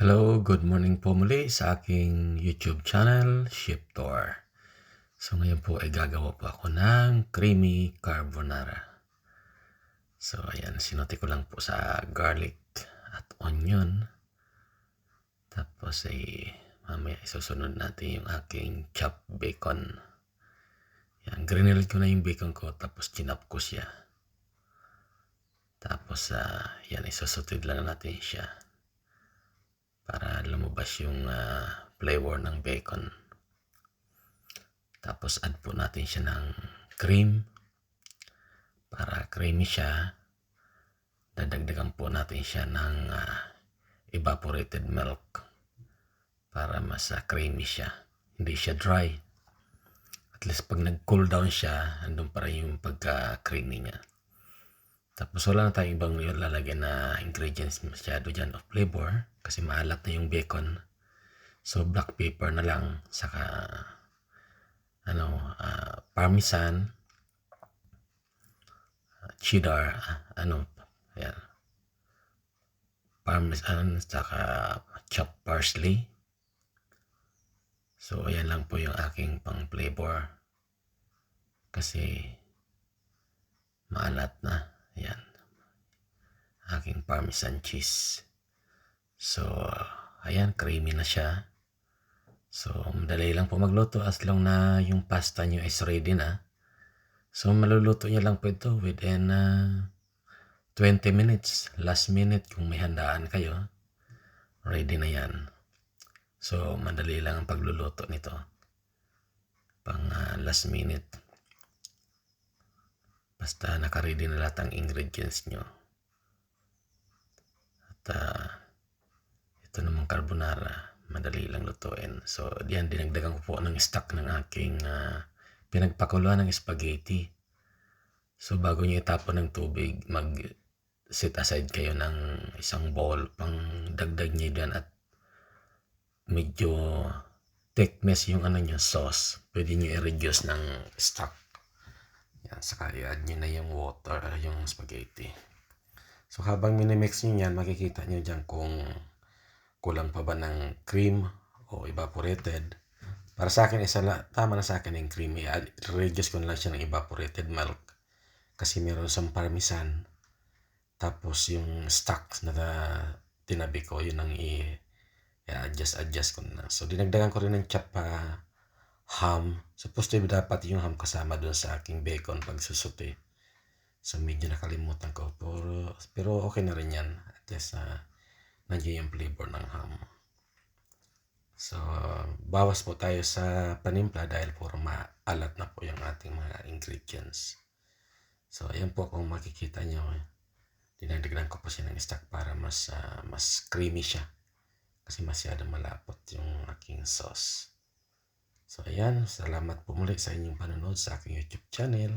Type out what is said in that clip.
Hello, good morning po muli sa aking YouTube channel, Shiptor. So ngayon po ay gagawa po ako ng creamy carbonara. So ayan, sinuti ko lang po sa garlic at onion. Tapos ay mamaya isusunod natin yung aking chopped bacon. Yan, grineld ko na yung bacon ko tapos chinop ko siya. Tapos yan, isusutid lang natin siya para lumabas yung flavor ng bacon. Tapos add po natin siya ng cream para creamy siya. Dadagdagan po natin siya ng evaporated milk para mas creamy siya. Hindi siya dry. At least pag nag-cool down siya, andun pa rin yung pagka-creamy niya. Tapos wala na tayong ibang lalagyan na ingredients masyado dyan of flavor kasi maalat na yung bacon. So black pepper na lang, saka parmesan, cheddar, yan, parmesan, saka chopped parsley. So ayan lang po yung aking pang flavor kasi maalat na. Yan, aking parmesan cheese. So ayan, creamy na siya. So madali lang po magluto as long na yung pasta nyo is ready na. So maluluto nyo lang po ito within 20 minutes. Last minute kung may handaan kayo, ready na yan. So madali lang ang pagluluto nito. Pang last minute. Basta naka-ready na lahat ang ingredients nyo. At ito namang carbonara, madali lang lutuin. So diyan, dinagdagan ko po ng stock ng aking pinagpakuluan ng spaghetti. So bago nyo itapon ng tubig, mag-set aside kayo ng isang bowl pang dagdag nyo dyan at medyo thickness yung nyo sauce. Pwede nyo i-reduce ng stock. Yan, saka i-add nyo na yung water, yung spaghetti. So habang minimix nyo yan, makikita nyo dyan kung kulang pa ba ng cream o evaporated. Para sa akin, tama na sa akin yung cream. I-reduce ko na lang siya ng evaporated milk. Kasi meron sa parmesan. Tapos yung stock na tinabi ko, yun ang i-adjust ko na. So dinagdagan ko rin ng chop ham. Supposed to be dapat yung ham kasama dun sa aking bacon pag susuti. So medyo nakalimutan ko. Pero okay na rin yan. At least nandiyan yung flavor ng ham. So bawas po tayo sa panimpla dahil puro maalat na po yung ating mga ingredients. So ayan po, kung makikita nyo, dinagdagan ko po siya ng stock para mas creamy siya. Kasi masyado malapot yung aking sauce. So ayan, salamat po muli sa inyong panonood sa aking YouTube channel.